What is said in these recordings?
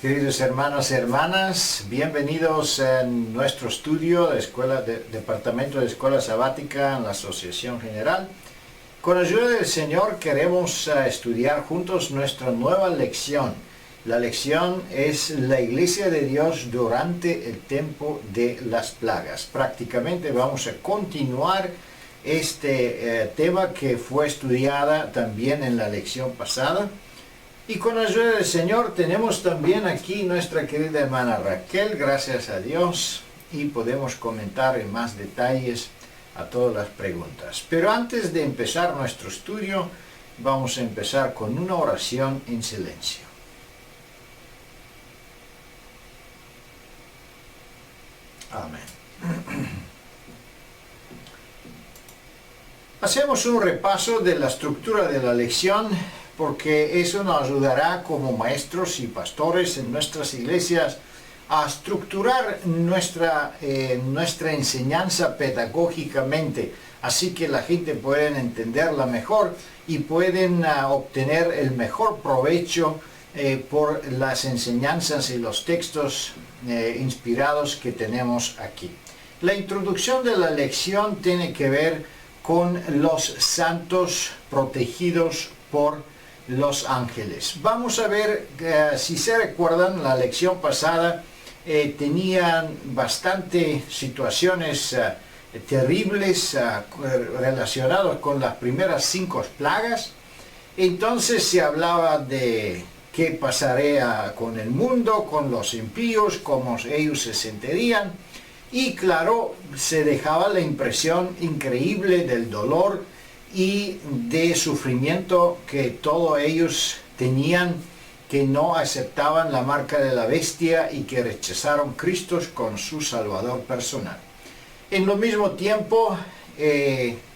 Queridos hermanos y hermanas, bienvenidos en nuestro estudio de Departamento de Escuela Sabática en la Asociación General. Con ayuda del Señor queremos estudiar juntos nuestra nueva lección. La lección es la Iglesia de Dios durante el tiempo de las plagas. Prácticamente vamos a continuar este tema que fue estudiada también en la lección pasada. Y con la ayuda del Señor tenemos también aquí nuestra querida hermana Raquel, gracias a Dios, y podemos comentar en más detalles a todas las preguntas. Pero antes de empezar nuestro estudio, vamos a empezar con una oración en silencio. Amén. Hacemos un repaso de la estructura de la lección, porque eso nos ayudará como maestros y pastores en nuestras iglesias a estructurar nuestra enseñanza pedagógicamente, así que la gente pueda entenderla mejor y pueden obtener el mejor provecho por las enseñanzas y los textos inspirados que tenemos aquí. La introducción de la lección tiene que ver con los santos protegidos por los ángeles. Vamos a ver, si se recuerdan, la lección pasada tenían bastante situaciones terribles relacionadas con las primeras 5 plagas. Entonces se hablaba de qué pasaría con el mundo, con los impíos, cómo ellos se sentirían. Y claro, se dejaba la impresión increíble del dolor y de sufrimiento que todos ellos tenían, que no aceptaban la marca de la bestia y que rechazaron a Cristo con su Salvador personal. En lo mismo tiempo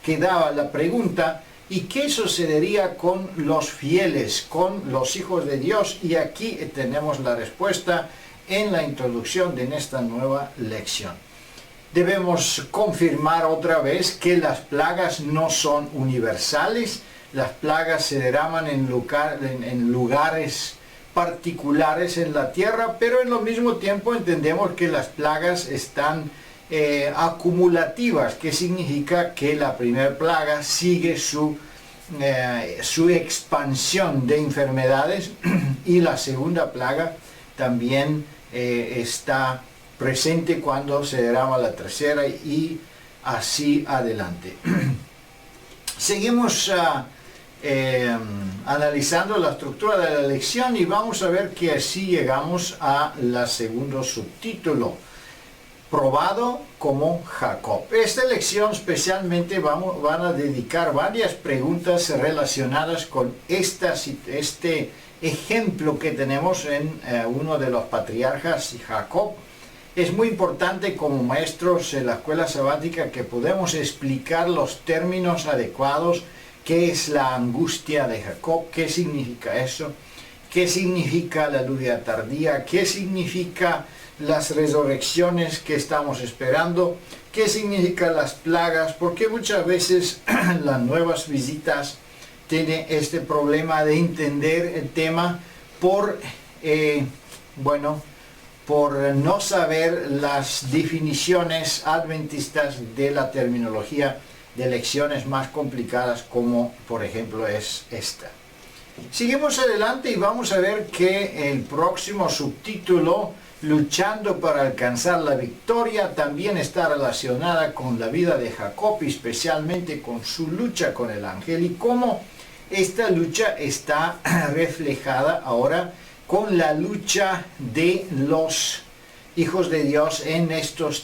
quedaba la pregunta, ¿y qué sucedería con los fieles, con los hijos de Dios? Y aquí tenemos la respuesta en la introducción de esta nueva lección. Debemos confirmar otra vez que las plagas no son universales. Las plagas se derraman en lugares particulares en la tierra, pero en lo mismo tiempo entendemos que las plagas están acumulativas, que significa que la primera plaga sigue su expansión de enfermedades y la segunda plaga también está presente cuando se derrama la tercera y así adelante. Seguimos analizando la estructura de la lección y vamos a ver que así llegamos a la segundo subtítulo, probado como Jacob. Esta lección especialmente van a dedicar varias preguntas relacionadas con este ejemplo que tenemos en uno de los patriarcas, Jacob. Es muy importante como maestros en la escuela sabática que podemos explicar los términos adecuados. ¿Qué es la angustia de Jacob? ¿Qué significa eso? ¿Qué significa la lluvia tardía? ¿Qué significa las resurrecciones que estamos esperando? ¿Qué significan las plagas? Porque muchas veces las nuevas visitas tienen este problema de entender el tema por no saber las definiciones adventistas de la terminología de lecciones más complicadas, como por ejemplo es esta. Seguimos adelante y vamos a ver que el próximo subtítulo, luchando para alcanzar la victoria, también está relacionada con la vida de Jacob, especialmente con su lucha con el ángel y cómo esta lucha está reflejada ahora con la lucha de los hijos de Dios en estos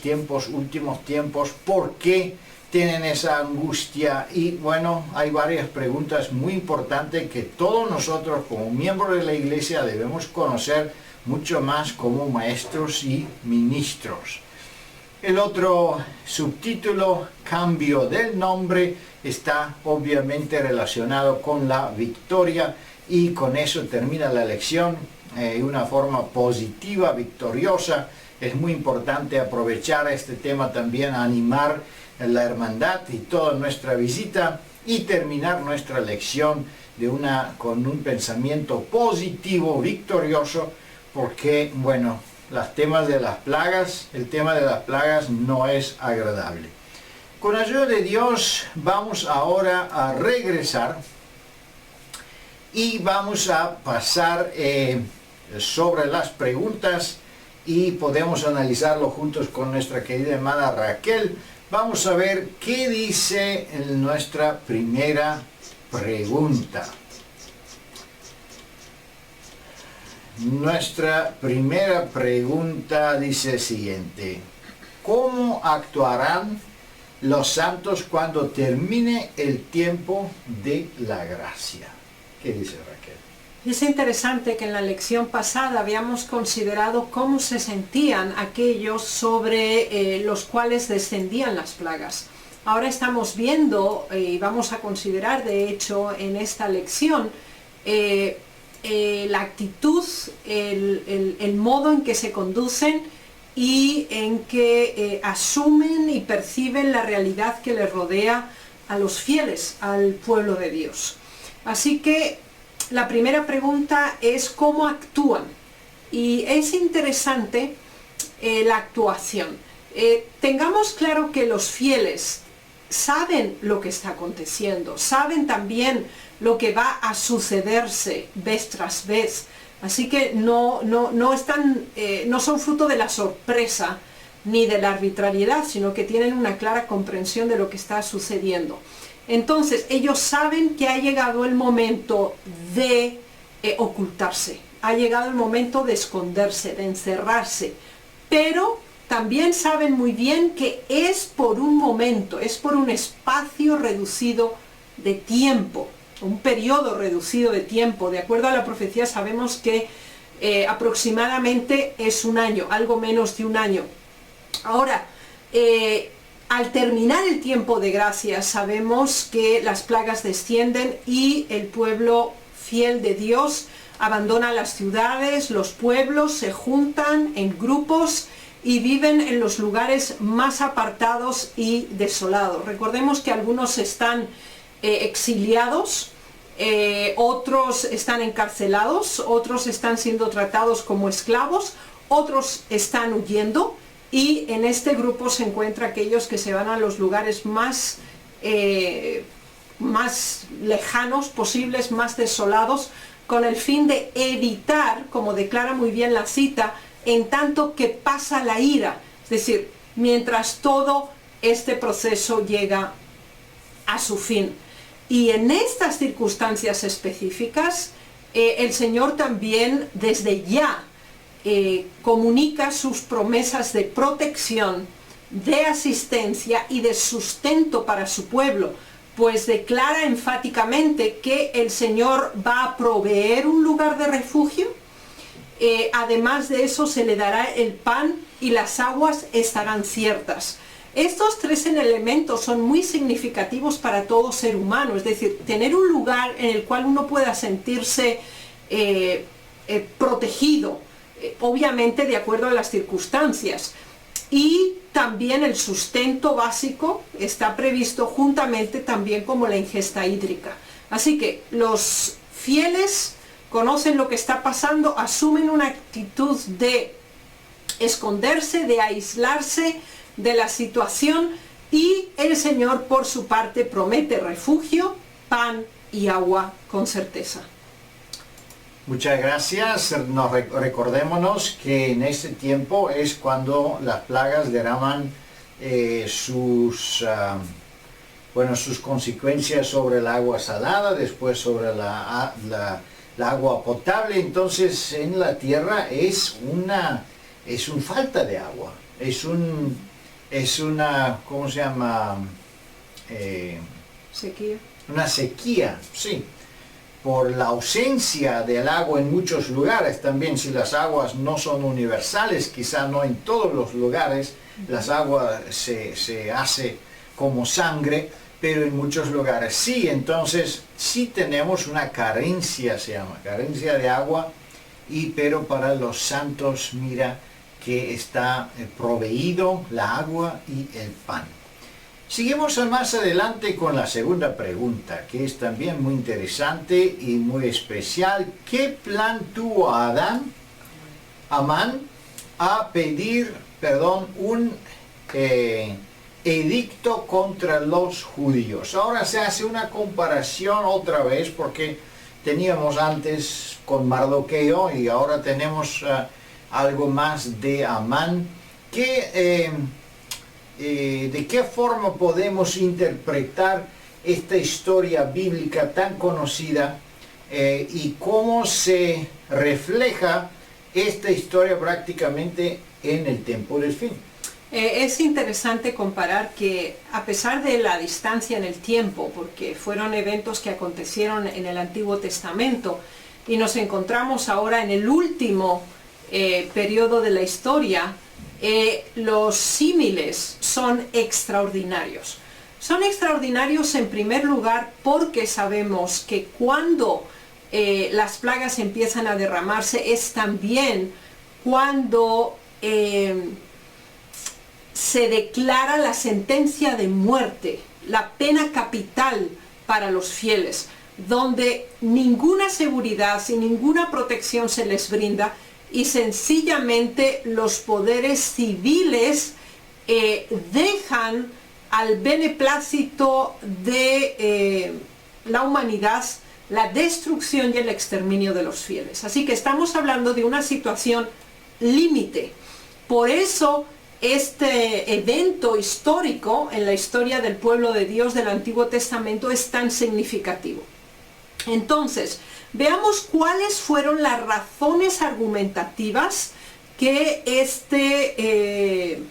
últimos tiempos. ¿Por qué tienen esa angustia? Y bueno, hay varias preguntas muy importantes que todos nosotros como miembros de la iglesia debemos conocer mucho más como maestros y ministros. El otro subtítulo, cambio del nombre, está obviamente relacionado con la victoria y con eso termina la lección de una forma positiva, victoriosa. Es muy importante aprovechar este tema también a animar la hermandad y toda nuestra visita y terminar nuestra lección con un pensamiento positivo, victorioso, porque, bueno, el tema de las plagas no es agradable. Con ayuda de Dios vamos ahora a regresar y vamos a pasar sobre las preguntas y podemos analizarlo juntos con nuestra querida hermana Raquel. Vamos a ver qué dice nuestra primera pregunta. Nuestra primera pregunta dice el siguiente: ¿cómo actuarán los santos cuando termine el tiempo de la gracia? ¿Qué dice Raquel? Es interesante que en la lección pasada habíamos considerado cómo se sentían aquellos sobre los cuales descendían las plagas. Ahora estamos viendo y vamos a considerar de hecho en esta lección la actitud, el modo en que se conducen y en que asumen y perciben la realidad que les rodea a los fieles, al pueblo de Dios. Así que la primera pregunta es ¿cómo actúan? Y es interesante la actuación. Tengamos claro que los fieles saben lo que está aconteciendo, saben también lo que va a sucederse vez tras vez. Así que no son fruto de la sorpresa ni de la arbitrariedad, sino que tienen una clara comprensión de lo que está sucediendo. Entonces, ellos saben que ha llegado el momento de ocultarse, ha llegado el momento de esconderse, de encerrarse, pero también saben muy bien que es por un momento, es por un espacio reducido de tiempo, un periodo reducido de tiempo. De acuerdo a la profecía sabemos que aproximadamente es un año, algo menos de un año. Ahora, al terminar el tiempo de gracia sabemos que las plagas descienden y el pueblo fiel de Dios abandona las ciudades, los pueblos se juntan en grupos y viven en los lugares más apartados y desolados. Recordemos que algunos están exiliados, otros están encarcelados, otros están siendo tratados como esclavos, otros están huyendo. Y en este grupo se encuentra aquellos que se van a los lugares más lejanos posibles, más desolados, con el fin de evitar, como declara muy bien la cita, en tanto que pasa la ira, es decir, mientras todo este proceso llega a su fin. Y en estas circunstancias específicas, el Señor también desde ya comunica sus promesas de protección, de asistencia y de sustento para su pueblo, pues declara enfáticamente que el Señor va a proveer un lugar de refugio. Además de eso se le dará el pan y las aguas estarán ciertas. Estos tres elementos son muy significativos para todo ser humano, es decir, tener un lugar en el cual uno pueda sentirse protegido, obviamente de acuerdo a las circunstancias, y también el sustento básico está previsto juntamente también como la ingesta hídrica. Así que los fieles conocen lo que está pasando, asumen una actitud de esconderse, de aislarse de la situación, y el Señor por su parte promete refugio, pan y agua con certeza. Muchas gracias. Recordémonos que en este tiempo es cuando las plagas derraman sus consecuencias sobre el agua salada, después sobre la agua potable. Entonces en la tierra es una falta de agua, es una ¿cómo se llama? Sequía. Una sequía, sí. Por la ausencia del agua en muchos lugares también. Si las aguas no son universales, quizá no en todos los lugares, las aguas se hace como sangre, pero en muchos lugares sí. Entonces sí tenemos una carencia, se llama carencia de agua, pero para los santos mira que está proveído la agua y el pan. Seguimos más adelante con la segunda pregunta, que es también muy interesante y muy especial. ¿Qué plan tuvo Adán Amán a pedir, un edicto contra los judíos. Ahora se hace una comparación otra vez, porque teníamos antes con Mardoqueo y ahora tenemos algo más de Amán. ¿De qué forma podemos interpretar esta historia bíblica tan conocida y cómo se refleja esta historia prácticamente en el tiempo del fin? Es interesante comparar que a pesar de la distancia en el tiempo, porque fueron eventos que acontecieron en el Antiguo Testamento y nos encontramos ahora en el último periodo de la historia, los símiles son extraordinarios. Son extraordinarios en primer lugar porque sabemos que cuando las plagas empiezan a derramarse es también cuando se declara la sentencia de muerte, la pena capital para los fieles, donde ninguna seguridad y ninguna protección se les brinda y sencillamente los poderes civiles dejan al beneplácito de la humanidad la destrucción y el exterminio de los fieles. Así que estamos hablando de una situación límite. Por eso este evento histórico en la historia del pueblo de Dios del Antiguo Testamento es tan significativo. Entonces, veamos cuáles fueron las razones argumentativas que este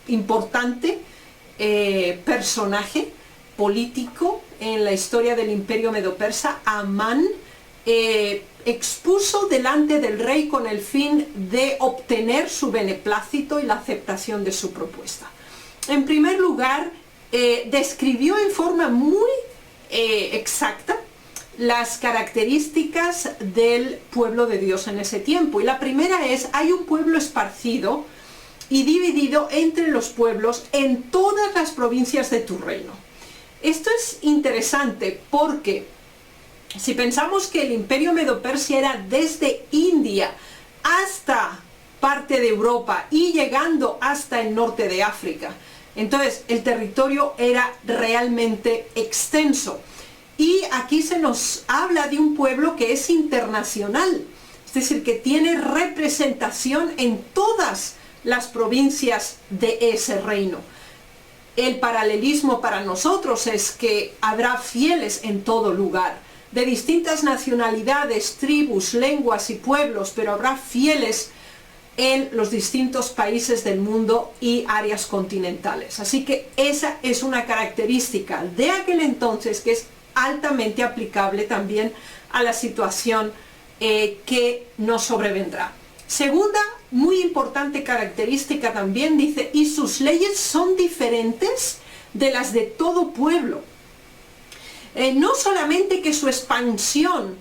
importante personaje político en la historia del imperio medo-persa, Amán, expuso delante del rey con el fin de obtener su beneplácito y la aceptación de su propuesta. En primer lugar, describió en forma muy exacta las características del pueblo de Dios en ese tiempo. Y la primera es, hay un pueblo esparcido y dividido entre los pueblos en todas las provincias de tu reino. Esto es interesante porque si pensamos que el imperio medo-persia era desde India hasta parte de Europa y llegando hasta el norte de África, entonces el territorio era realmente extenso. Y aquí se nos habla de un pueblo que es internacional, es decir, que tiene representación en todas las provincias de ese reino. El paralelismo para nosotros es que habrá fieles en todo lugar, de distintas nacionalidades, tribus, lenguas y pueblos, pero habrá fieles en los distintos países del mundo y áreas continentales. Así que esa es una característica de aquel entonces que es altamente aplicable también a la situación que nos sobrevendrá. Segunda, muy importante característica también, dice, y sus leyes son diferentes de las de todo pueblo. No solamente que su expansión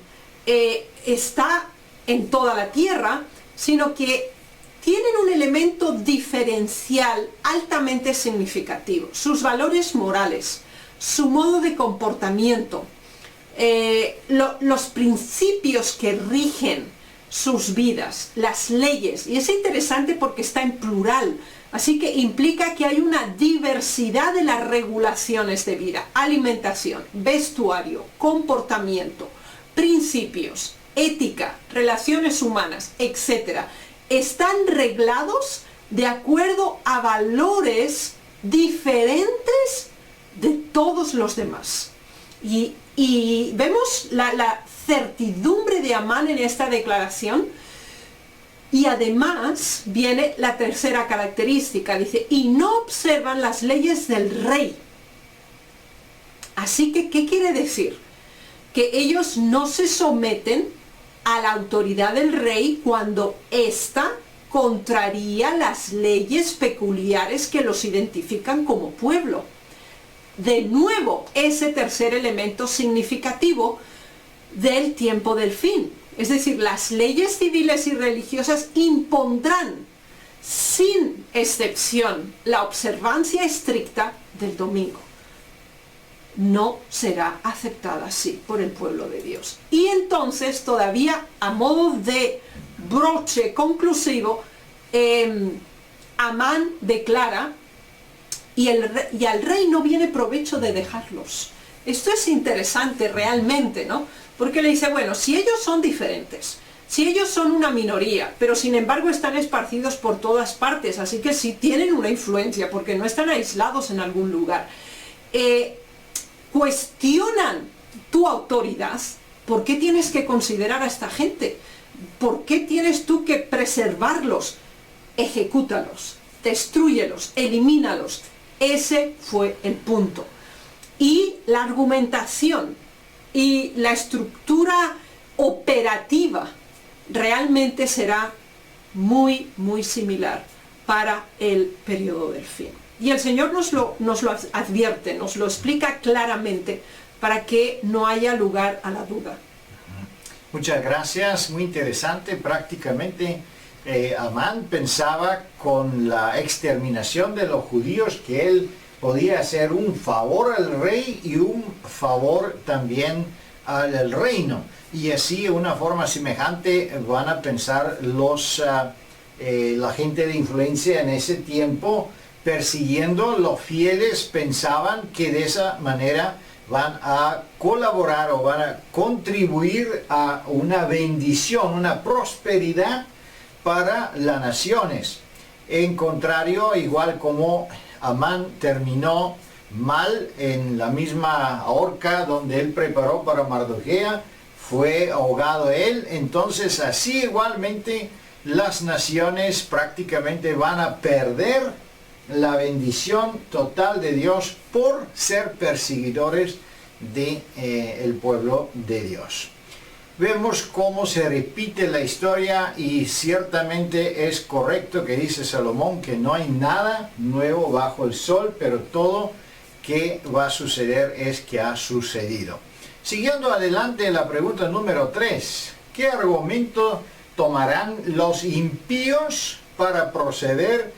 está en toda la tierra, sino que tienen un elemento diferencial altamente significativo. Sus valores morales, su modo de comportamiento, los principios que rigen sus vidas, las leyes, y es interesante porque está en plural, así que implica que hay una diversidad de las regulaciones de vida, alimentación, vestuario, comportamiento, principios, ética, relaciones humanas, etc. Están reglados de acuerdo a valores diferentes de todos los demás. Y vemos la certidumbre de Amán en esta declaración. Y además viene la tercera característica, dice, y no observan las leyes del rey. Así que, ¿qué quiere decir? Que ellos no se someten a la autoridad del rey cuando ésta contraría las leyes peculiares que los identifican como pueblo. De nuevo, ese tercer elemento significativo del tiempo del fin. Es decir, las leyes civiles y religiosas impondrán sin excepción la observancia estricta del domingo. No será aceptada así por el pueblo de Dios. Y entonces, todavía a modo de broche conclusivo, Amán declara, y al rey no viene provecho de dejarlos. Esto es interesante realmente, ¿no? Porque le dice, bueno, si ellos son diferentes, si ellos son una minoría, pero sin embargo están esparcidos por todas partes, así que sí tienen una influencia, porque no están aislados en algún lugar, cuestionan tu autoridad, ¿por qué tienes que considerar a esta gente? ¿Por qué tienes tú que preservarlos? Ejecútalos, destrúyelos, elimínalos. Ese fue el punto. Y la argumentación y la estructura operativa realmente será muy, muy similar para el periodo del fin. Y el Señor nos lo advierte, nos lo explica claramente para que no haya lugar a la duda. Muchas gracias, muy interesante. Prácticamente Amán pensaba con la exterminación de los judíos que él podía hacer un favor al rey y un favor también al reino. Y así, de una forma semejante, van a pensar la gente de influencia en ese tiempo, persiguiendo los fieles. Pensaban que de esa manera van a colaborar o van a contribuir a una bendición, una prosperidad para las naciones. En contrario, igual como Amán terminó mal en la misma horca donde él preparó para Mardoqueo, fue ahogado él. Entonces así igualmente las naciones prácticamente van a perder la bendición total de Dios por ser perseguidores del pueblo de Dios. Vemos cómo se repite la historia, y ciertamente es correcto que dice Salomón que no hay nada nuevo bajo el sol, pero todo que va a suceder es que ha sucedido. Siguiendo adelante, la pregunta número 3. ¿Qué argumento tomarán los impíos para proceder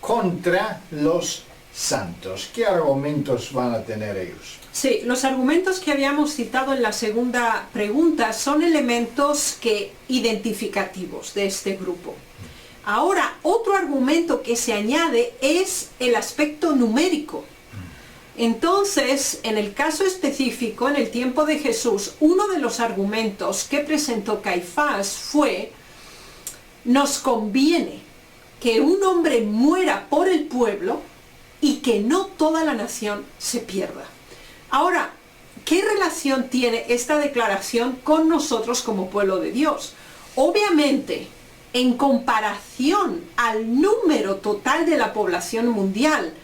contra los santos? ¿Qué argumentos van a tener ellos? Sí, los argumentos que habíamos citado en la segunda pregunta son elementos identificativos de este grupo. Ahora, otro argumento que se añade es el aspecto numérico. Entonces, en el caso específico, en el tiempo de Jesús, uno de los argumentos que presentó Caifás fue: nos conviene que un hombre muera por el pueblo y que no toda la nación se pierda. Ahora, ¿qué relación tiene esta declaración con nosotros como pueblo de Dios? Obviamente, en comparación al número total de la población mundial,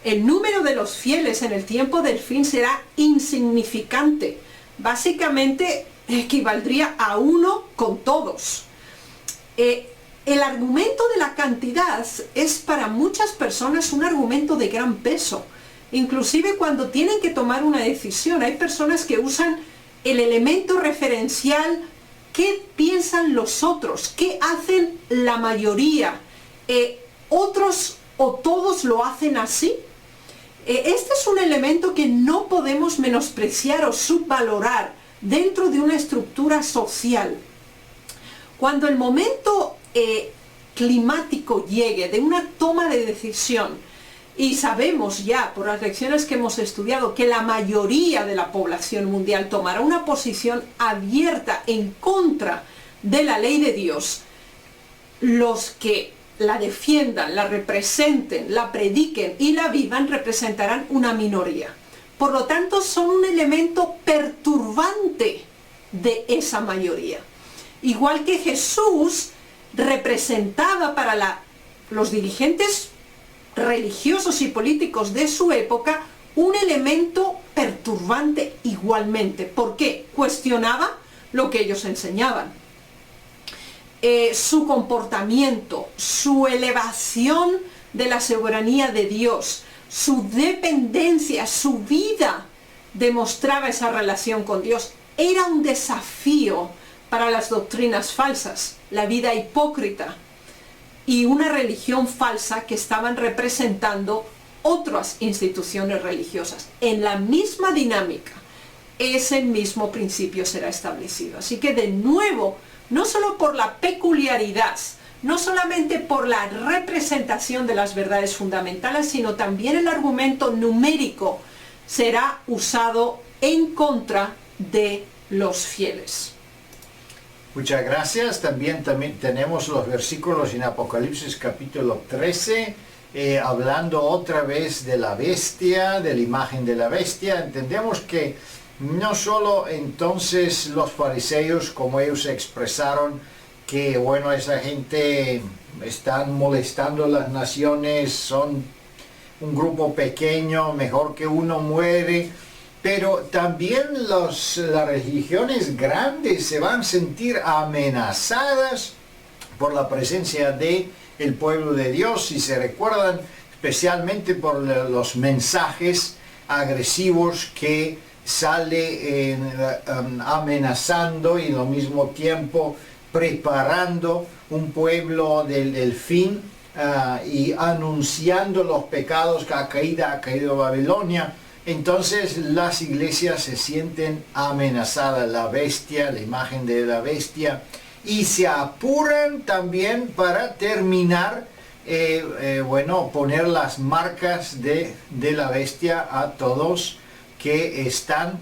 el número de los fieles en el tiempo del fin será insignificante. Básicamente equivaldría a 1 con todos. El argumento de la cantidad es para muchas personas un argumento de gran peso. Inclusive cuando tienen que tomar una decisión, hay personas que usan el elemento referencial: ¿qué piensan los otros? ¿Qué hacen la mayoría? ¿Otros o todos lo hacen así? Este es un elemento que no podemos menospreciar o subvalorar dentro de una estructura social. Cuando el momento climático llegue de una toma de decisión, y sabemos ya por las lecciones que hemos estudiado que la mayoría de la población mundial tomará una posición abierta en contra de la ley de Dios, los que la defiendan, la representen, la prediquen y la vivan representarán una minoría. Por lo tanto, son un elemento perturbante de esa mayoría. Igual que Jesús representaba para los dirigentes religiosos y políticos de su época un elemento perturbante igualmente. ¿Por qué? Cuestionaba lo que ellos enseñaban. Su comportamiento, su elevación de la soberanía de Dios, su dependencia, su vida demostraba esa relación con Dios. Era un desafío para las doctrinas falsas, la vida hipócrita y una religión falsa que estaban representando otras instituciones religiosas. En la misma dinámica, ese mismo principio será establecido. Así que de nuevo no solo por la peculiaridad, no solamente por la representación de las verdades fundamentales, sino también el argumento numérico será usado en contra de los fieles. Muchas gracias. También tenemos los versículos en Apocalipsis capítulo 13, hablando otra vez de la bestia, de la imagen de la bestia. Entendemos que no solo entonces los fariseos, como ellos expresaron, que bueno, esa gente están molestando a las naciones, son un grupo pequeño, mejor que uno muere, pero también las religiones grandes se van a sentir amenazadas por la presencia de el pueblo de Dios, si se recuerdan, especialmente por los mensajes agresivos que sale amenazando y al mismo tiempo preparando un pueblo del fin y anunciando los pecados que ha caído Babilonia. Entonces las iglesias se sienten amenazadas, la bestia, la imagen de la bestia, y se apuran también para terminar, poner las marcas de la bestia a todos que están,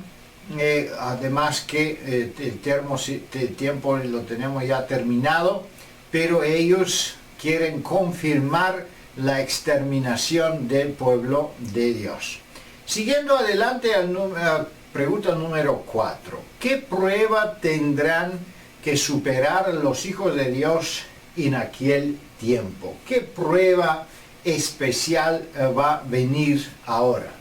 además que el tiempo lo tenemos ya terminado, pero ellos quieren confirmar la exterminación del pueblo de Dios. Siguiendo adelante a la pregunta número 4. ¿Qué prueba tendrán que superar los hijos de Dios en aquel tiempo? ¿Qué prueba especial va a venir ahora?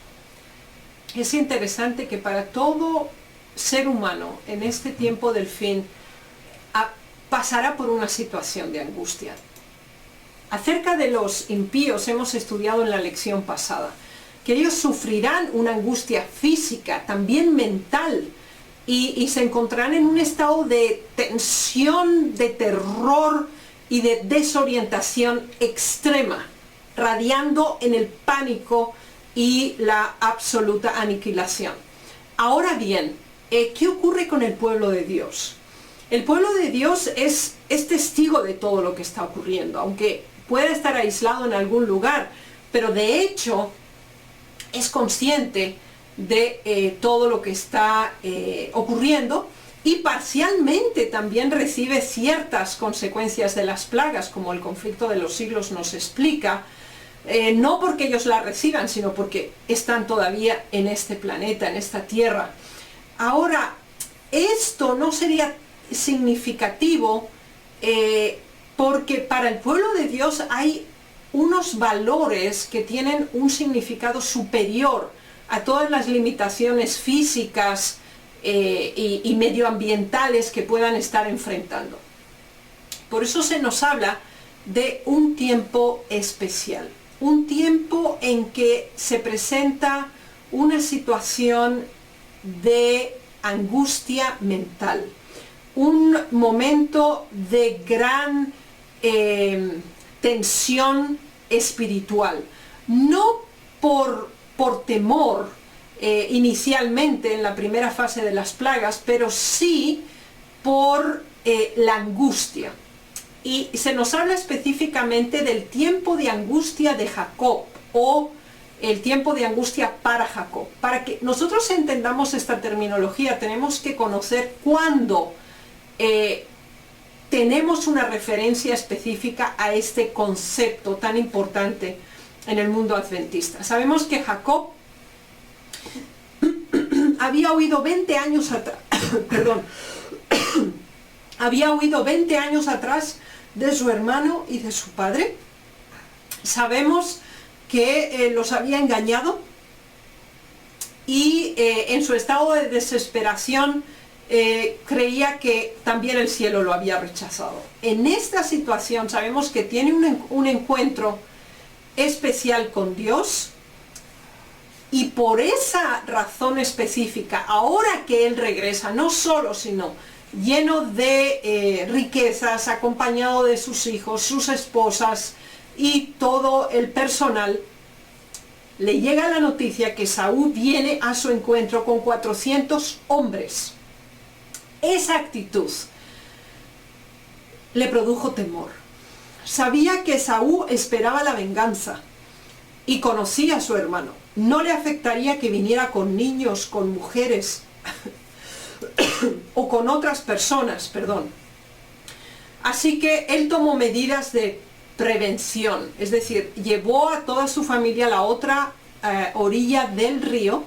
Es interesante que para todo ser humano en este tiempo del fin pasará por una situación de angustia. Acerca de los impíos hemos estudiado en la lección pasada que ellos sufrirán una angustia física, también mental, y se encontrarán en un estado de tensión, de terror y de desorientación extrema, radiando en el pánico y la absoluta aniquilación. Ahora bien, ¿qué ocurre con el pueblo de Dios? El pueblo de Dios es testigo de todo lo que está ocurriendo, aunque pueda estar aislado en algún lugar, pero de hecho es consciente de todo lo que está ocurriendo, y parcialmente también recibe ciertas consecuencias de las plagas, como el conflicto de los siglos nos explica, no porque ellos la reciban, sino porque están todavía en este planeta, en esta tierra. Ahora, esto no sería significativo porque para el pueblo de Dios hay unos valores que tienen un significado superior a todas las limitaciones físicas y medioambientales que puedan estar enfrentando. Por eso se nos habla de un tiempo especial, un tiempo en que se presenta una situación de angustia mental, un momento de gran tensión espiritual, no por temor inicialmente en la primera fase de las plagas, pero sí por la angustia. Y se nos habla específicamente del tiempo de angustia de Jacob, o el tiempo de angustia para Jacob. Para que nosotros entendamos esta terminología, tenemos que conocer cuándo tenemos una referencia específica a este concepto tan importante en el mundo adventista. Sabemos que Jacob había huido 20 años atrás, había huido 20 años atrás de su hermano y de su padre. Sabemos que los había engañado y en su estado de desesperación creía que también el cielo lo había rechazado. En esta situación sabemos que tiene un encuentro especial con Dios, y por esa razón específica, ahora que él regresa, no solo, sino lleno de riquezas, acompañado de sus hijos, sus esposas y todo el personal, le llega la noticia que Saúl viene a su encuentro con 400 hombres. Esa actitud le produjo temor. Sabía que Esaú esperaba la venganza y conocía a su hermano. No le afectaría que viniera con niños, con mujeres o con otras personas, perdón. Así que él tomó medidas de prevención, es decir, llevó a toda su familia a la otra orilla del río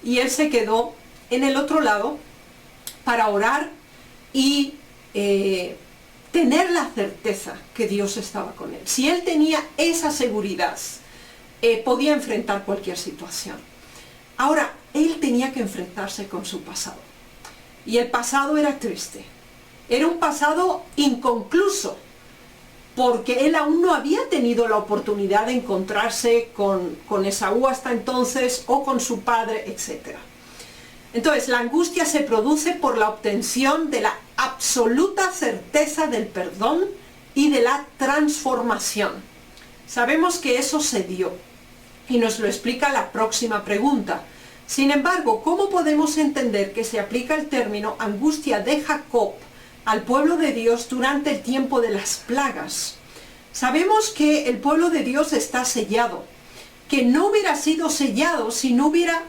y él se quedó en el otro lado para orar y tener la certeza que Dios estaba con él. Si él tenía esa seguridad, podía enfrentar cualquier situación. Ahora, él tenía que enfrentarse con su pasado. Y el pasado era triste. Era un pasado inconcluso, porque él aún no había tenido la oportunidad de encontrarse con Esaú hasta entonces, o con su padre, etc. Entonces, la angustia se produce por la obtención de la absoluta certeza del perdón y de la transformación. Sabemos que eso se dio, y nos lo explica la próxima pregunta. Sin embargo, ¿cómo podemos entender que se aplica el término angustia de Jacob al pueblo de Dios durante el tiempo de las plagas? Sabemos que el pueblo de Dios está sellado, que no hubiera sido sellado si no hubiera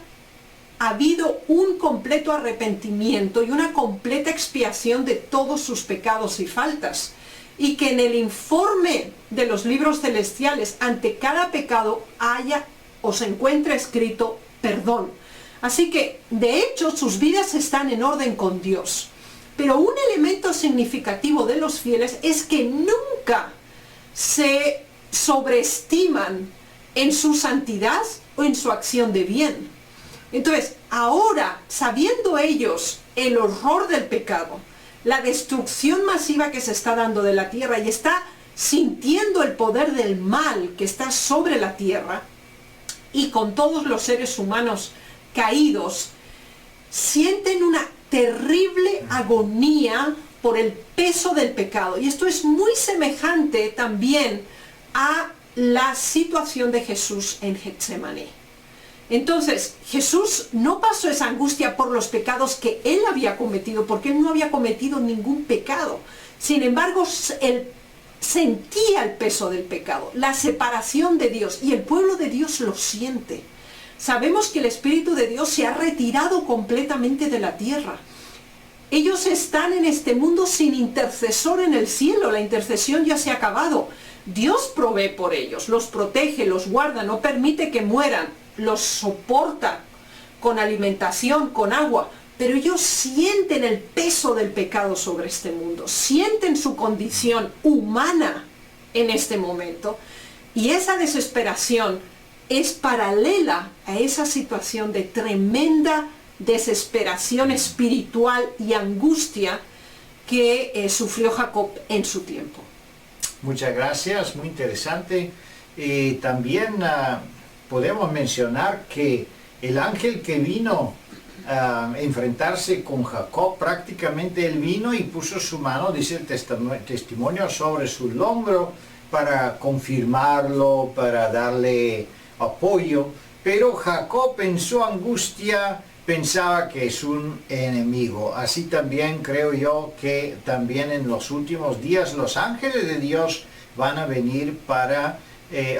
habido un completo arrepentimiento y una completa expiación de todos sus pecados y faltas, y que en el informe de los libros celestiales ante cada pecado haya o se encuentre escrito perdón. Así que, de hecho, sus vidas están en orden con Dios. Pero un elemento significativo de los fieles es que nunca se sobreestiman en su santidad o en su acción de bien. Entonces, ahora, sabiendo ellos el horror del pecado, la destrucción masiva que se está dando de la tierra y está sintiendo el poder del mal que está sobre la tierra, y con todos los seres humanos caídos, sienten una terrible agonía por el peso del pecado. Y esto es muy semejante también a la situación de Jesús en Getsemaní. Entonces, Jesús no pasó esa angustia por los pecados que él había cometido, porque él no había cometido ningún pecado. Sin embargo, él sentía el peso del pecado, la separación de Dios, y el pueblo de Dios lo siente. Sabemos que el Espíritu de Dios se ha retirado completamente de la tierra. Ellos están en este mundo sin intercesor en el cielo. La intercesión ya se ha acabado. Dios provee por ellos, los protege, los guarda, no permite que mueran, los soporta con alimentación, con agua. Pero ellos sienten el peso del pecado sobre este mundo, sienten su condición humana en este momento. Y esa desesperación es paralela a esa situación de tremenda desesperación espiritual y angustia que sufrió Jacob en su tiempo. Muchas gracias, muy interesante. También podemos mencionar que el ángel que vino a enfrentarse con Jacob, prácticamente él vino y puso su mano, dice el testimonio, sobre su hombro para confirmarlo, para darle apoyo, pero Jacob en su angustia pensaba que es un enemigo. Así también creo yo que también en los últimos días los ángeles de Dios van a venir para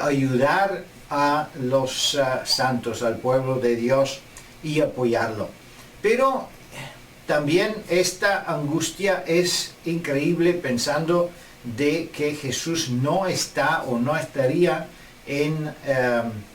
ayudar a los santos, al pueblo de Dios, y apoyarlo. Pero también esta angustia es increíble pensando de que Jesús no está o no estaría en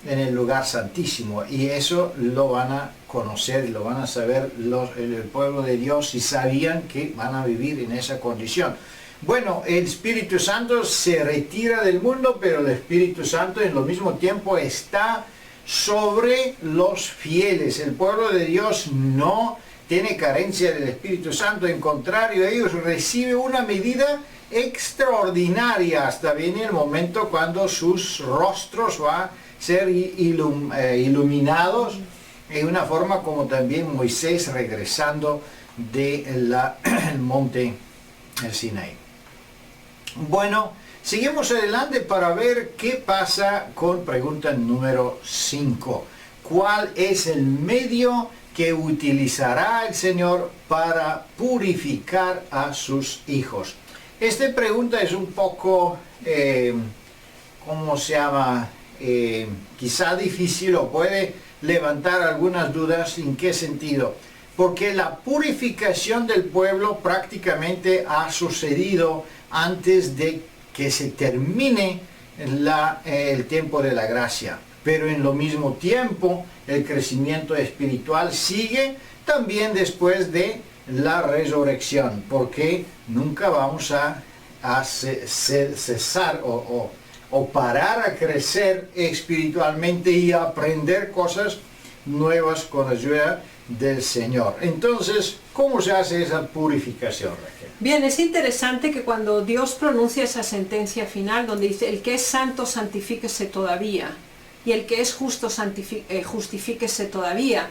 el lugar santísimo, y eso lo van a conocer, lo van a saber el pueblo de Dios, y sabían que van a vivir en esa condición. Bueno, el Espíritu Santo se retira del mundo, pero el Espíritu Santo en lo mismo tiempo está sobre los fieles. El pueblo de Dios no tiene carencia del Espíritu Santo, en contrario, ellos reciben una medida extraordinaria hasta viene el momento cuando sus rostros van a ser iluminados, en una forma como también Moisés regresando del monte Sinaí. Bueno, seguimos adelante para ver qué pasa con pregunta número 5. ¿Cuál es el medio que utilizará el Señor para purificar a sus hijos? Esta pregunta es un poco, ¿cómo se llama? Quizá difícil o puede levantar algunas dudas. ¿En qué sentido? Porque la purificación del pueblo prácticamente ha sucedido antes de que se termine el tiempo de la gracia. Pero en lo mismo tiempo el crecimiento espiritual sigue también después de la resurrección, porque nunca vamos a cesar o parar a crecer espiritualmente y a aprender cosas nuevas con ayuda del Señor. Entonces, ¿cómo se hace esa purificación, Raquel? Bien, es interesante que cuando Dios pronuncia esa sentencia final donde dice el que es santo santifíquese todavía y el que es justo justifíquese todavía,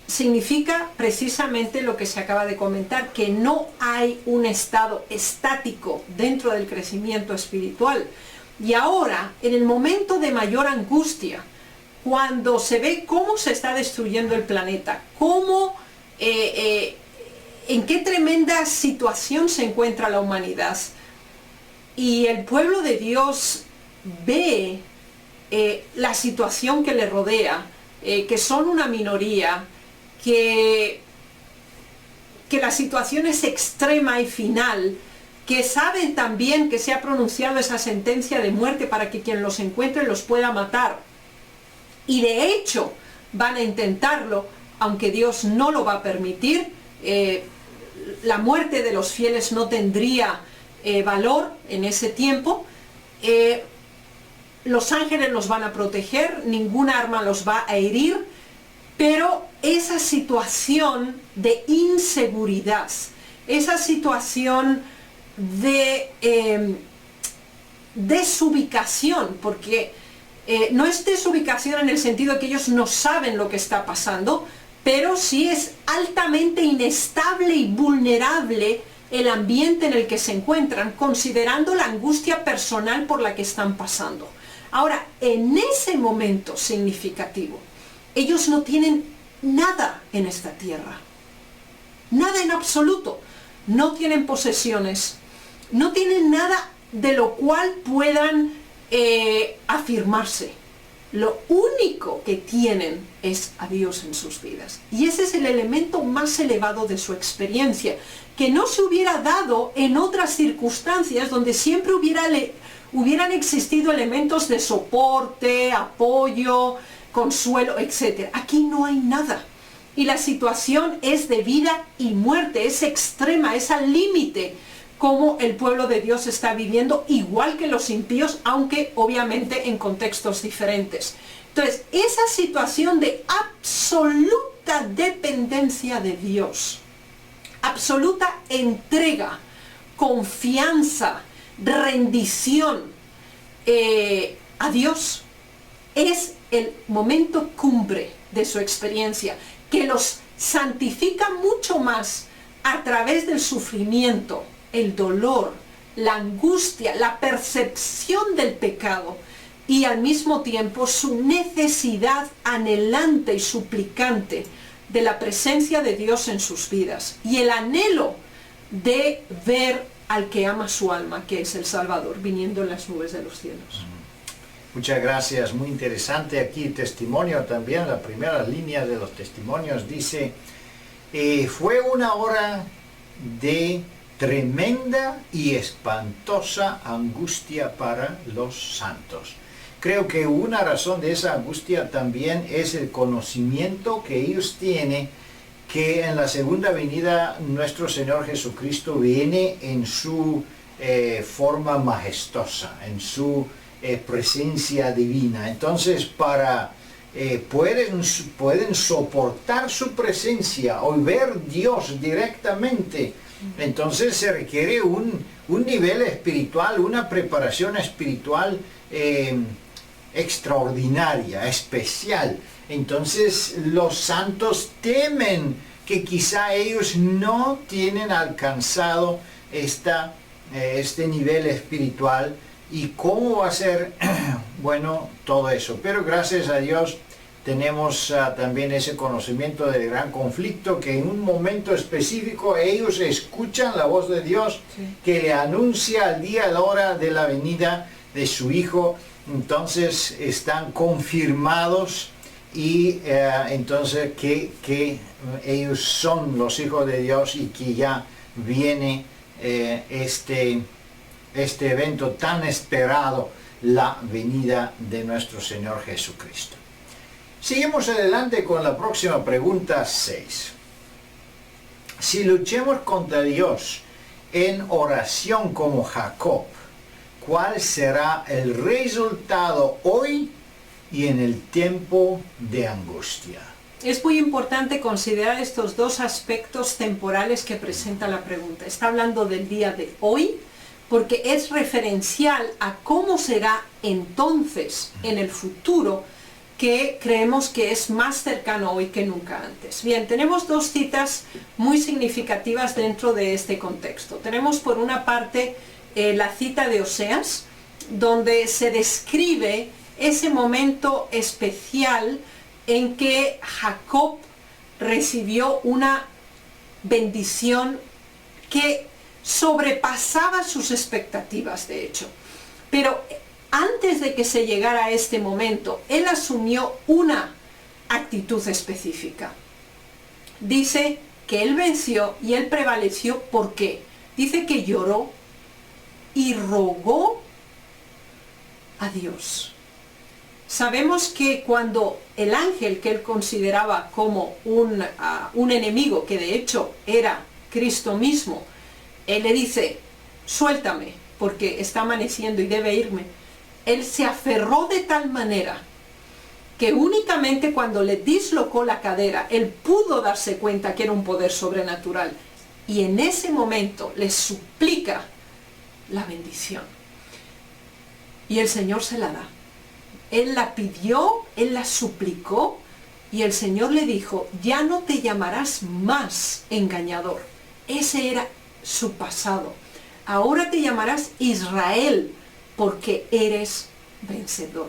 significa precisamente lo que se acaba de comentar, que no hay un estado estático dentro del crecimiento espiritual. Y ahora, en el momento de mayor angustia, cuando se ve cómo se está destruyendo el planeta, en qué tremenda situación se encuentra la humanidad, y el pueblo de Dios ve la situación que le rodea, que son una minoría, que la situación es extrema y final, que saben también que se ha pronunciado esa sentencia de muerte para que quien los encuentre los pueda matar. Y de hecho van a intentarlo, aunque Dios no lo va a permitir. La muerte de los fieles no tendría valor en ese tiempo. Los ángeles los van a proteger, ninguna arma los va a herir, pero esa situación de inseguridad, esa situación de desubicación, porque no es desubicación en el sentido de que ellos no saben lo que está pasando, pero sí es altamente inestable y vulnerable el ambiente en el que se encuentran, considerando la angustia personal por la que están pasando. Ahora, en ese momento significativo, ellos no tienen nada en esta tierra, nada en absoluto. No tienen posesiones, no tienen nada de lo cual puedan afirmarse. Lo único que tienen es a Dios en sus vidas. Y ese es el elemento más elevado de su experiencia, que no se hubiera dado en otras circunstancias donde siempre hubieran existido elementos de soporte, apoyo, consuelo, etc. Aquí no hay nada. Y la situación es de vida y muerte, es extrema, es al límite, como el pueblo de Dios está viviendo, igual que los impíos, aunque obviamente en contextos diferentes. Entonces, esa situación de absoluta dependencia de Dios, absoluta entrega, confianza, rendición a Dios, es el momento cumbre de su experiencia, que los santifica mucho más a través del sufrimiento, el dolor, la angustia, la percepción del pecado y al mismo tiempo su necesidad anhelante y suplicante de la presencia de Dios en sus vidas y el anhelo de ver al que ama su alma, que es el Salvador, viniendo en las nubes de los cielos. Muchas gracias, muy interesante aquí el testimonio también, la primera línea de los testimonios dice, fue una hora de tremenda y espantosa angustia para los santos. Creo que una razón de esa angustia también es el conocimiento que ellos tienen que en la segunda venida nuestro Señor Jesucristo viene en su forma majestuosa, en su presencia divina. Entonces pueden soportar su presencia o ver Dios directamente. Entonces se requiere un nivel espiritual, una preparación espiritual extraordinaria, especial. Entonces los santos temen que quizá ellos no tienen alcanzado este nivel espiritual y cómo va a ser, bueno, todo eso. Pero gracias a Dios tenemos también ese conocimiento del gran conflicto, que en un momento específico ellos escuchan la voz de Dios, Sí. que le anuncia el día y la hora de la venida de su Hijo. Entonces están confirmados y entonces que ellos son los hijos de Dios y que ya viene este evento tan esperado, la venida de nuestro Señor Jesucristo. Seguimos adelante con la próxima pregunta 6. Si luchemos contra Dios en oración como Jacob, ¿cuál será el resultado hoy y en el tiempo de angustia? Es muy importante considerar estos dos aspectos temporales que presenta la pregunta. Está hablando del día de hoy, porque es referencial a cómo será entonces, en el futuro, que creemos que es más cercano hoy que nunca antes. Bien, tenemos dos citas muy significativas dentro de este contexto. Tenemos por una parte la cita de Oseas, donde se describe ese momento especial en que Jacob recibió una bendición que sobrepasaba sus expectativas, de hecho. Pero antes de que se llegara a este momento, él asumió una actitud específica. Dice que él venció y él prevaleció. ¿Por qué? Dice que lloró y rogó a Dios. Sabemos que cuando el ángel que él consideraba como un enemigo, que de hecho era Cristo mismo, él le dice, suéltame porque está amaneciendo y debe irme. Él se aferró de tal manera que únicamente cuando le dislocó la cadera, él pudo darse cuenta que era un poder sobrenatural. Y en ese momento le suplica la bendición. Y el Señor se la da. Él la pidió, él la suplicó, y el Señor le dijo, ya no te llamarás más engañador. Ese era su pasado. Ahora te llamarás Israel, porque eres vencedor.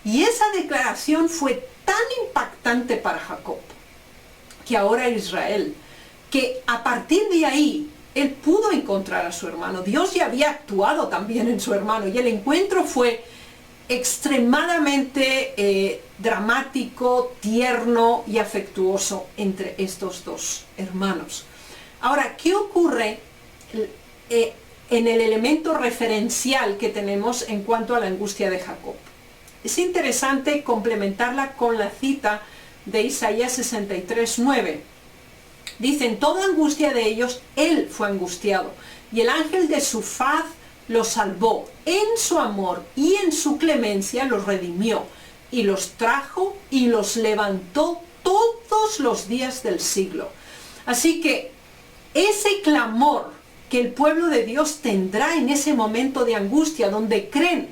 Y esa declaración fue tan impactante para Jacob, que ahora Israel, que a partir de ahí, él pudo encontrar a su hermano. Dios ya había actuado también en su hermano, y el encuentro fue extremadamente dramático, tierno y afectuoso entre estos dos hermanos. Ahora, ¿qué ocurre en el elemento referencial que tenemos en cuanto a la angustia de Jacob? Es interesante complementarla con la cita de Isaías 63:9. Dice, en toda angustia de ellos, él fue angustiado, y el ángel de su faz los salvó. En su amor y en su clemencia los redimió, y los trajo y los levantó todos los días del siglo. Así que ese clamor que el pueblo de Dios tendrá en ese momento de angustia, donde creen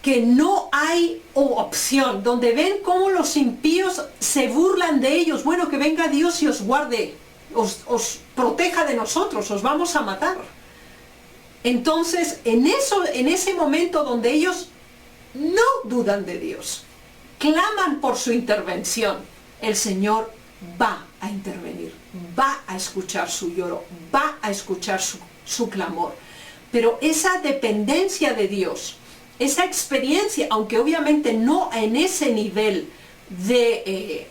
que no hay opción, donde ven cómo los impíos se burlan de ellos, bueno, que venga Dios y os guarde, os proteja de nosotros, os vamos a matar. Entonces, en ese momento donde ellos no dudan de Dios, claman por su intervención, el Señor va a intervenir, va a escuchar su lloro, va a escuchar su clamor. Pero esa dependencia de Dios, esa experiencia, aunque obviamente no en ese nivel de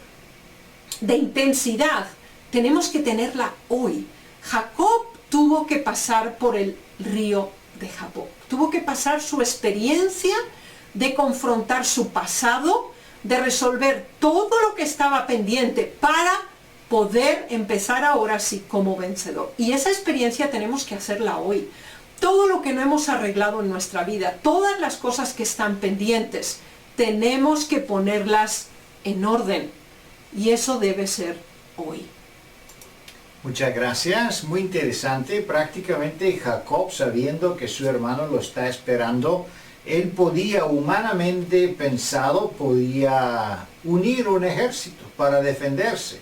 intensidad, tenemos que tenerla hoy. Jacob tuvo que pasar por el río de Jaboc, tuvo que pasar su experiencia de confrontar su pasado, de resolver todo lo que estaba pendiente para poder empezar ahora sí como vencedor. Y esa experiencia tenemos que hacerla hoy. Todo lo que no hemos arreglado en nuestra vida, todas las cosas que están pendientes, tenemos que ponerlas en orden. Y eso debe ser hoy. Muchas gracias, muy interesante. Prácticamente Jacob, sabiendo que su hermano lo está esperando, él podía, humanamente pensado, podía unir un ejército para defenderse.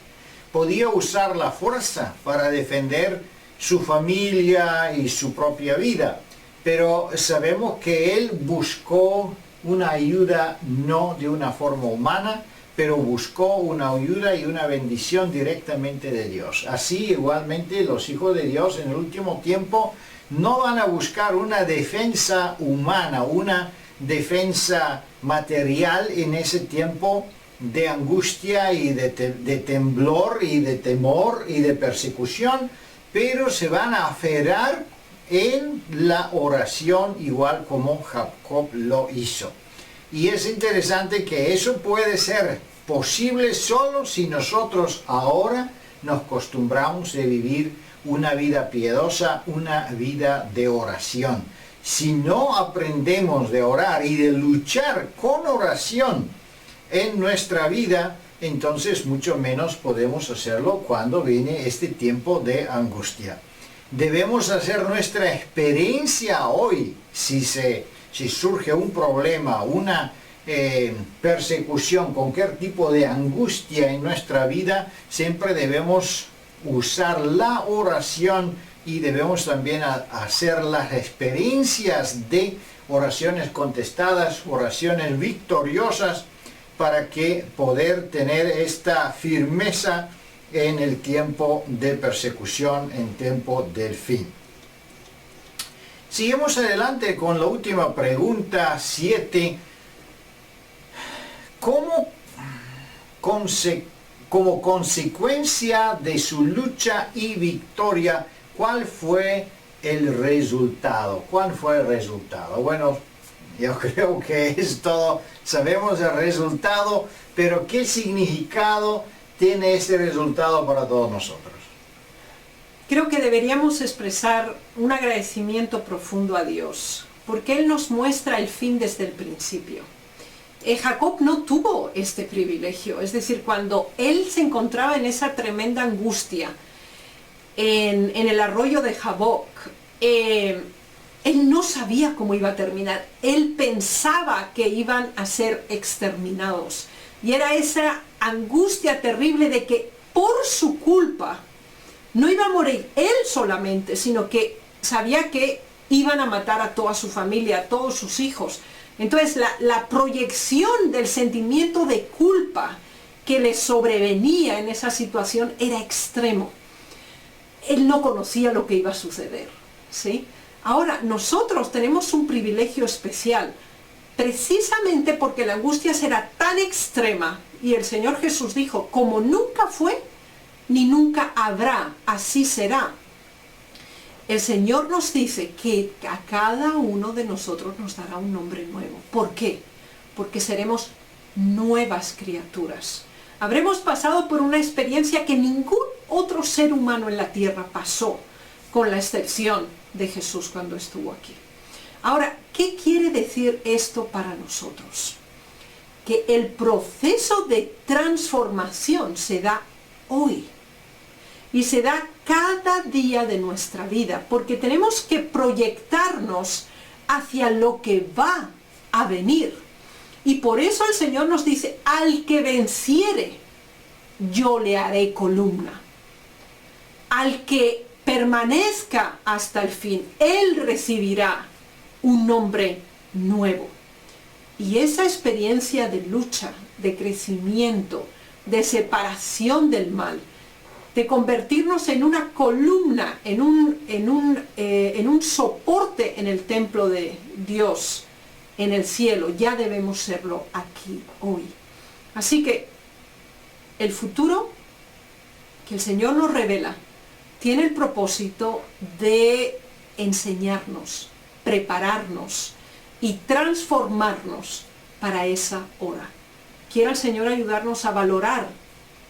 Podía usar la fuerza para defender su familia y su propia vida. Pero sabemos que él buscó una ayuda no de una forma humana, pero buscó una ayuda y una bendición directamente de Dios. Así igualmente los hijos de Dios en el último tiempo no van a buscar una defensa humana, una defensa material en ese tiempo de angustia y de temblor y de temor y de persecución, pero se van a aferrar en la oración igual como Jacob lo hizo. Y es interesante que eso puede ser posible solo si nosotros ahora nos acostumbramos a vivir una vida piadosa, una vida de oración. Si no aprendemos de orar y de luchar con oración en nuestra vida, entonces mucho menos podemos hacerlo cuando viene este tiempo de angustia. Debemos hacer nuestra experiencia hoy, si surge un problema, una persecución, cualquier tipo de angustia en nuestra vida, siempre debemos usar la oración y debemos también hacer las experiencias de oraciones contestadas, oraciones victoriosas, para que poder tener esta firmeza en el tiempo de persecución, en tiempo del fin. Seguimos adelante con la última pregunta, 7. Como consecuencia de su lucha y victoria, ¿cuál fue el resultado? ¿Cuál fue el resultado? Bueno, yo creo que es todo, sabemos el resultado, pero ¿qué significado tiene este resultado para todos nosotros? Creo que deberíamos expresar un agradecimiento profundo a Dios, porque Él nos muestra el fin desde el principio. Jacob no tuvo este privilegio, es decir, cuando él se encontraba en esa tremenda angustia, en el arroyo de Jaboc, él no sabía cómo iba a terminar, él pensaba que iban a ser exterminados, y era esa angustia terrible de que por su culpa no iba a morir él solamente, sino que sabía que iban a matar a toda su familia, a todos sus hijos. Entonces la proyección del sentimiento de culpa que le sobrevenía en esa situación era extremo. Él no conocía lo que iba a suceder, ¿sí? Ahora, nosotros tenemos un privilegio especial, precisamente porque la angustia será tan extrema, y el Señor Jesús dijo, como nunca fue, ni nunca habrá, así será. El Señor nos dice que a cada uno de nosotros nos dará un nombre nuevo. ¿Por qué? Porque seremos nuevas criaturas. Habremos pasado por una experiencia que ningún otro ser humano en la tierra pasó, con la excepción de Jesús cuando estuvo aquí. Ahora, ¿qué quiere decir esto para nosotros? Que el proceso de transformación se da hoy. Y se da cada día de nuestra vida, porque tenemos que proyectarnos hacia lo que va a venir. Y por eso el Señor nos dice, al que venciere, yo le haré columna. Al que permanezca hasta el fin, él recibirá un nombre nuevo. Y esa experiencia de lucha, de crecimiento, de separación del mal, de convertirnos en una columna, en un soporte en el templo de Dios, en el cielo, ya debemos serlo aquí, hoy. Así que el futuro que el Señor nos revela tiene el propósito de enseñarnos, prepararnos y transformarnos para esa hora. Quiera el Señor ayudarnos a valorar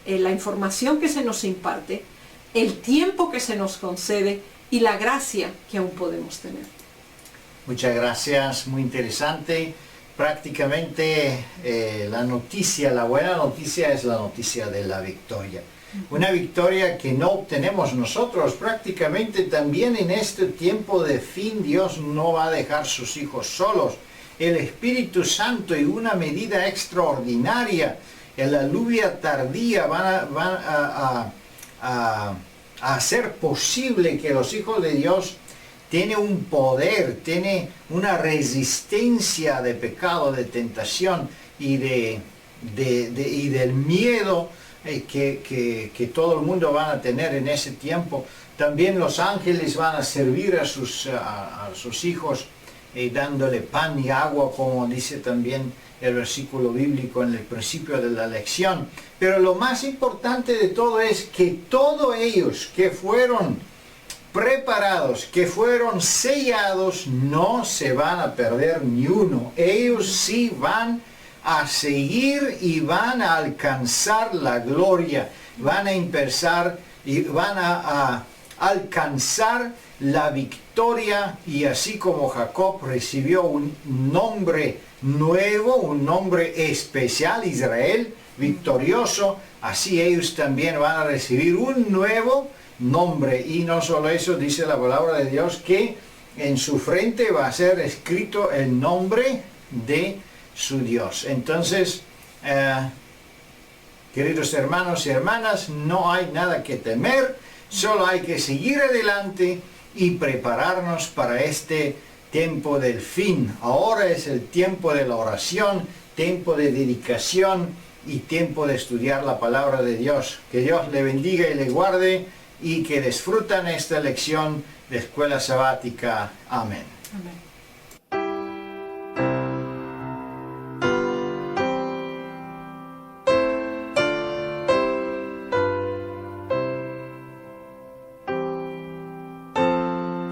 la información que se nos imparte, el tiempo que se nos concede y la gracia que aún podemos tener. Muchas gracias, muy interesante. Prácticamente la buena noticia es la noticia de la victoria. Una victoria que no obtenemos nosotros. Prácticamente también en este tiempo de fin Dios no va a dejar sus hijos solos. El Espíritu Santo y una medida extraordinaria, la lluvia tardía van a hacer posible que los hijos de Dios tienen un poder, tienen una resistencia de pecado, de tentación y de y del miedo que todo el mundo va a tener en ese tiempo. También los ángeles van a servir a sus hijos dándole pan y agua, como dice también el versículo bíblico en el principio de la lección. Pero lo más importante de todo es que todos ellos que fueron preparados, que fueron sellados, no se van a perder ni uno. Ellos sí van a seguir y van a alcanzar la gloria, van a empezar y van a alcanzar la victoria, y así como Jacob recibió un nombre nuevo, un nombre especial, Israel, victorioso, así ellos también van a recibir un nuevo nombre. Y no solo eso, dice la palabra de Dios que en su frente va a ser escrito el nombre de su Dios. Entonces, queridos hermanos y hermanas, no hay nada que temer, solo hay que seguir adelante y prepararnos para este tiempo del fin. Ahora es el tiempo de la oración, tiempo de dedicación y tiempo de estudiar la palabra de Dios. Que Dios le bendiga y le guarde, y que disfrutan esta lección de escuela sabática. Amén. Amén.